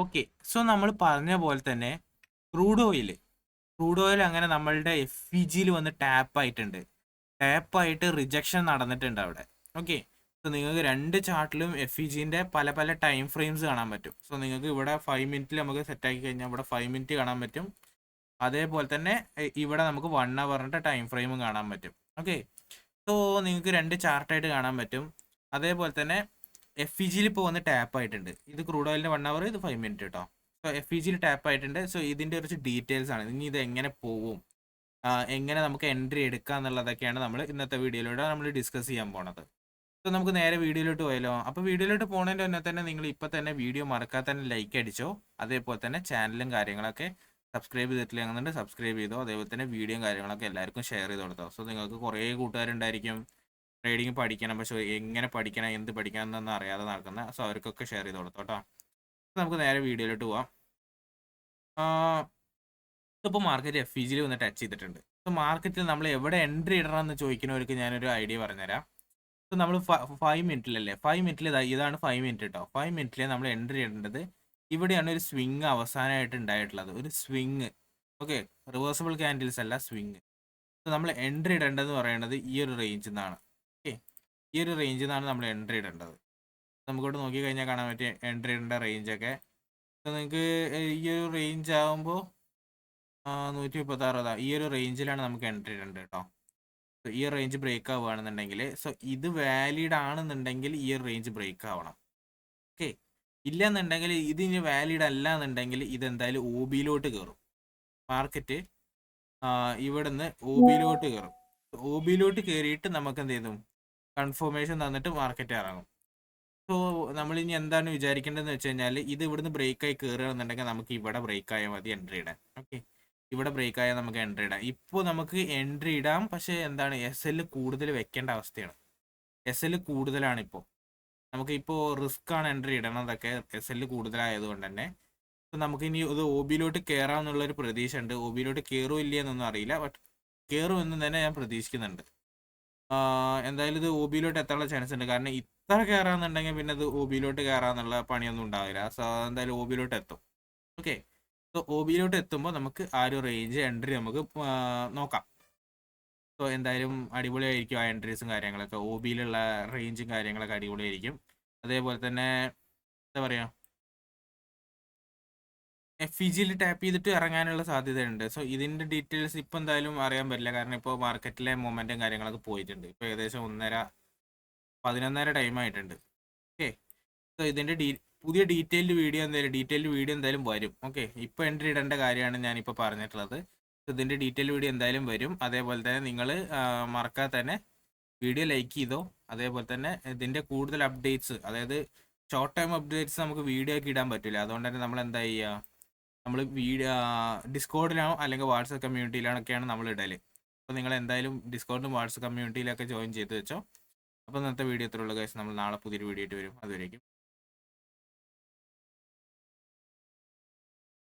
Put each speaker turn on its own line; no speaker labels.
Okay. So നമ്മൾ പറഞ്ഞ പോലെ തന്നെ ക്രൂഡ് ഓയിൽ ക്രൂഡ് ഓയിൽ അങ്ങനെ നമ്മളുടെ FEGയിൽ വന്ന് ടാപ്പായിട്ടുണ്ട്. ടാപ്പായിട്ട് റിജക്ഷൻ നടന്നിട്ടുണ്ട് അവിടെ. ഓക്കെ. സോ നിങ്ങൾക്ക് രണ്ട് ചാർട്ടിലും FEGൻ്റെ പല പല ടൈം ഫ്രെയിംസ് കാണാൻ പറ്റും. സോ നിങ്ങൾക്ക് ഇവിടെ 5 മിനിറ്റിൽ നമുക്ക് സെറ്റാക്കി കഴിഞ്ഞാൽ ഇവിടെ 5 മിനിറ്റ് കാണാൻ പറ്റും. അതേപോലെ തന്നെ ഇവിടെ നമുക്ക് 1 അവറിൻ്റെ ടൈം ഫ്രെയിമും കാണാൻ പറ്റും. ഓക്കെ. സോ നിങ്ങൾക്ക് രണ്ട് ചാർട്ടായിട്ട് കാണാൻ പറ്റും. അതേപോലെ തന്നെ FEGയിൽ ഇപ്പോൾ വന്ന് ടാപ്പ് ആയിട്ടുണ്ട്. ഇത് ക്രൂഡ് ഓയിലിൻ്റെ 1 അവർ, ഇത് 5 മിനിറ്റ് കേട്ടോ. സോ FEGയിൽ ടാപ്പ് ആയിട്ടുണ്ട്. സോ ഇതിൻ്റെ കുറച്ച് ഡീറ്റെയിൽസ് ആണ്. ഇനി ഇത് എങ്ങനെ പോവും, എങ്ങനെ നമുക്ക് എൻട്രി എടുക്കുക എന്നുള്ളതൊക്കെയാണ് നമ്മൾ ഇന്നത്തെ വീഡിയോയിലൂടെ നമ്മൾ ഡിസ്കസ് ചെയ്യാൻ പോണത്. സോ നമുക്ക് നേരെ വീഡിയോയിലോട്ട് പോയാലോ. അപ്പോൾ വീഡിയോയിലോട്ട് പോകുന്നതിൻ്റെ മുന്നേ തന്നെ നിങ്ങൾ ഇപ്പോൾ തന്നെ വീഡിയോ മറക്കാതെ തന്നെ ലൈക്ക് അടിച്ചോ. അതേപോലെ തന്നെ ചാനലും കാര്യങ്ങളൊക്കെ സബ്സ്ക്രൈബ് ചെയ്തിട്ടില്ലെങ്കിൽ സബ്സ്ക്രൈബ് ചെയ്തോ. അതേപോലെ തന്നെ വീഡിയോയും കാര്യങ്ങളൊക്കെ എല്ലാവർക്കും ഷെയർ ചെയ്ത് കൊടുത്തോ. സോ നിങ്ങൾക്ക് കുറേ കൂട്ടുകാരുണ്ടായിരിക്കും ട്രേഡിങ് പഠിക്കണം, പക്ഷെ എങ്ങനെ പഠിക്കണം, എന്ത് പഠിക്കണം എന്നൊന്നും അറിയാതെ നടക്കുന്ന. സോ അവർക്കൊക്കെ ഷെയർ ചെയ്ത് കൊടുത്തോ കേട്ടോ. നമുക്ക് നേരെ വീഡിയോയിലോട്ട് പോവാം. ഇപ്പോൾ മാർക്കറ്റ് FEGയിൽ വന്ന് ടച്ച് ചെയ്തിട്ടുണ്ട്. സോ മാർക്കറ്റിൽ നമ്മൾ എവിടെ എൻട്രി ഇടണം എന്ന് ചോദിക്കുന്നവർക്ക് ഞാനൊരു ഐഡിയ പറഞ്ഞുതരാം. സോ നമ്മൾ 5 മിനിറ്റിലല്ലേ, 5 മിനിറ്റിൽ ഇതാണ് 5 മിനിറ്റ് കേട്ടോ. 5 മിനിറ്റിൽ നമ്മൾ എൻട്രി ഇടേണ്ടത് ഇവിടെയാണ്. ഒരു സ്വിങ് അവസാനമായിട്ട് ഉണ്ടായിട്ടുള്ളത്, ഒരു സ്വിങ്. ഓക്കെ, റിവേഴ്സിബിൾ ക്യാൻഡിൽസ് അല്ല, സ്വിങ്. സോ നമ്മൾ എൻട്രി ഇടേണ്ടതെന്ന് പറയുന്നത് ഈ ഒരു റേഞ്ചിൽ നിന്നാണ്. ഓക്കെ, ഈ ഒരു റേഞ്ചിൽ നിന്നാണ് നമ്മൾ എൻട്രി ഇടേണ്ടത്. നമുക്കോട്ട് നോക്കിക്കഴിഞ്ഞാൽ കാണാൻ പറ്റിയ എൻട്രി ഇടേണ്ട റേഞ്ചൊക്കെ. അപ്പോൾ നിങ്ങൾക്ക് ഈ ഒരു റേഞ്ച് ആകുമ്പോൾ 136 ഈ ഒരു റേഞ്ചിലാണ് നമുക്ക് എൻട്രി ഇടേണ്ടത് കേട്ടോ. സോ ഈ റേഞ്ച് ബ്രേക്ക് ആവുകയാണെന്നുണ്ടെങ്കിൽ, സോ ഇത് വാലിഡ് ആണെന്നുണ്ടെങ്കിൽ ഈ ഒരു റേഞ്ച് ബ്രേക്ക് ആവണം. ഓക്കെ, ഇല്ല എന്നുണ്ടെങ്കിൽ ഇത് ഇനി വാലിഡ് അല്ല എന്നുണ്ടെങ്കിൽ ഇതെന്തായാലും OBയിലോട്ട് കയറും. മാർക്കറ്റ് ഇവിടുന്ന് OBയിലോട്ട് കയറും. OBയിലോട്ട് കയറിയിട്ട് നമുക്ക് എന്ത് ചെയ്തു, കൺഫർമേഷൻ തന്നിട്ട് മാർക്കറ്റ് ഇറങ്ങും. സോ നമ്മൾ ഇനി എന്താണ് വിചാരിക്കേണ്ടതെന്ന് വെച്ച് കഴിഞ്ഞാൽ, ഇത് ഇവിടുന്ന് ബ്രേക്കായി കയറുകയാണെന്നുണ്ടെങ്കിൽ നമുക്ക് ഇവിടെ ബ്രേക്ക് ആയാൽ മതി എൻട്രി ഇടാൻ. ഓക്കെ, ഇവിടെ ബ്രേക്ക് ആയാൽ നമുക്ക് എൻട്രി ഇടാം. ഇപ്പോൾ നമുക്ക് എൻട്രി ഇടാം, പക്ഷേ എന്താണ് SL കൂടുതൽ വെക്കേണ്ട അവസ്ഥയാണ്. SL കൂടുതലാണ് ഇപ്പോൾ. നമുക്കിപ്പോൾ റിസ്ക് ആണ് എൻട്രി ഇടണതൊക്കെ, SL കൂടുതലായതുകൊണ്ട് തന്നെ. അപ്പോൾ നമുക്ക് ഇനി ഇത് OBയിലോട്ട് കയറാമെന്നുള്ളൊരു പ്രതീക്ഷ ഉണ്ട്. OBയിലോട്ട് കയറുമോ ഇല്ല എന്നൊന്നും അറിയില്ല, ബട്ട് കയറുമെന്ന് തന്നെ ഞാൻ പ്രതീക്ഷിക്കുന്നുണ്ട്. എന്തായാലും ഇത് OBയിലോട്ട് എത്താനുള്ള ചാൻസ് ഉണ്ട്. കാരണം ഇത്ര കയറാന്നുണ്ടെങ്കിൽ പിന്നെ ഇത് OBയിലോട്ട് കയറാന്നുള്ള പണിയൊന്നും ഉണ്ടാവില്ല. സോ എന്തായാലും OBയിലോട്ട് എത്തും. ഓക്കെ, സോ OBയിലോട്ട് എത്തുമ്പോൾ നമുക്ക് ആ ഒരു റേഞ്ച് എൻട്രി നമുക്ക് നോക്കാം. സോ എന്തായാലും അടിപൊളിയായിരിക്കും ആ എൻട്രീസും കാര്യങ്ങളൊക്കെ. OBയിലുള്ള റേഞ്ചും കാര്യങ്ങളൊക്കെ അടിപൊളിയായിരിക്കും. അതേപോലെ തന്നെ എന്താ പറയുക, FEGയിൽ ടാപ്പ് ചെയ്തിട്ട് ഇറങ്ങാനുള്ള സാധ്യതയുണ്ട്. സോ ഇതിൻ്റെ ഡീറ്റെയിൽസ് ഇപ്പോൾ എന്തായാലും അറിയാൻ പറ്റില്ല, കാരണം ഇപ്പോൾ മാർക്കറ്റിലെ മൊമെൻറ്റും കാര്യങ്ങളൊക്കെ പോയിട്ടുണ്ട്. ഇപ്പോൾ ഏകദേശം 11:30 ടൈം ആയിട്ടുണ്ട്. ഓക്കെ, സോ ഇതിൻ്റെ പുതിയ ഡീറ്റെയിൽഡ് വീഡിയോ എന്തായാലും വരും. ഓക്കെ, ഇപ്പോൾ എൻട്രി ഇടേണ്ട കാര്യമാണ് ഞാനിപ്പോൾ പറഞ്ഞിട്ടുള്ളത്. സോ ഇതിൻ്റെ ഡീറ്റെയിൽ വീഡിയോ എന്തായാലും വരും. അതേപോലെ തന്നെ നിങ്ങൾ മറക്കാതെ തന്നെ വീഡിയോ ലൈക്ക് ചെയ്തോ. അതേപോലെ തന്നെ ഇതിൻ്റെ കൂടുതൽ അപ്ഡേറ്റ്സ്, അതായത് ഷോർട്ട് ടൈം അപ്ഡേറ്റ്സ് നമുക്ക് വീഡിയോ ഒക്കെ ഇടാൻ പറ്റില്ല. അതുകൊണ്ട് തന്നെ നമ്മൾ എന്താ ചെയ്യുക, നമ്മൾ വീഡിയോ ഡിസ്കോഡിലാണോ അല്ലെങ്കിൽ വാട്സപ്പ് കമ്മ്യൂണിറ്റിയിലാണൊക്കെയാണ് നമ്മൾ ഇടൽ. അപ്പോൾ നിങ്ങൾ എന്തായാലും ഡിസ്കോഡിലും വാട്സപ്പ് കമ്മ്യൂണിറ്റിയിലൊക്കെ ജോയിൻ ചെയ്ത് വെച്ചോ. അപ്പോൾ ഇന്നത്തെ വീഡിയോ ഇത്രയുള്ള ഗൈസ്. നമ്മൾ നാളെ പുതിയൊരു വീഡിയോ ആയിട്ട് വരും. അതുവരേക്കും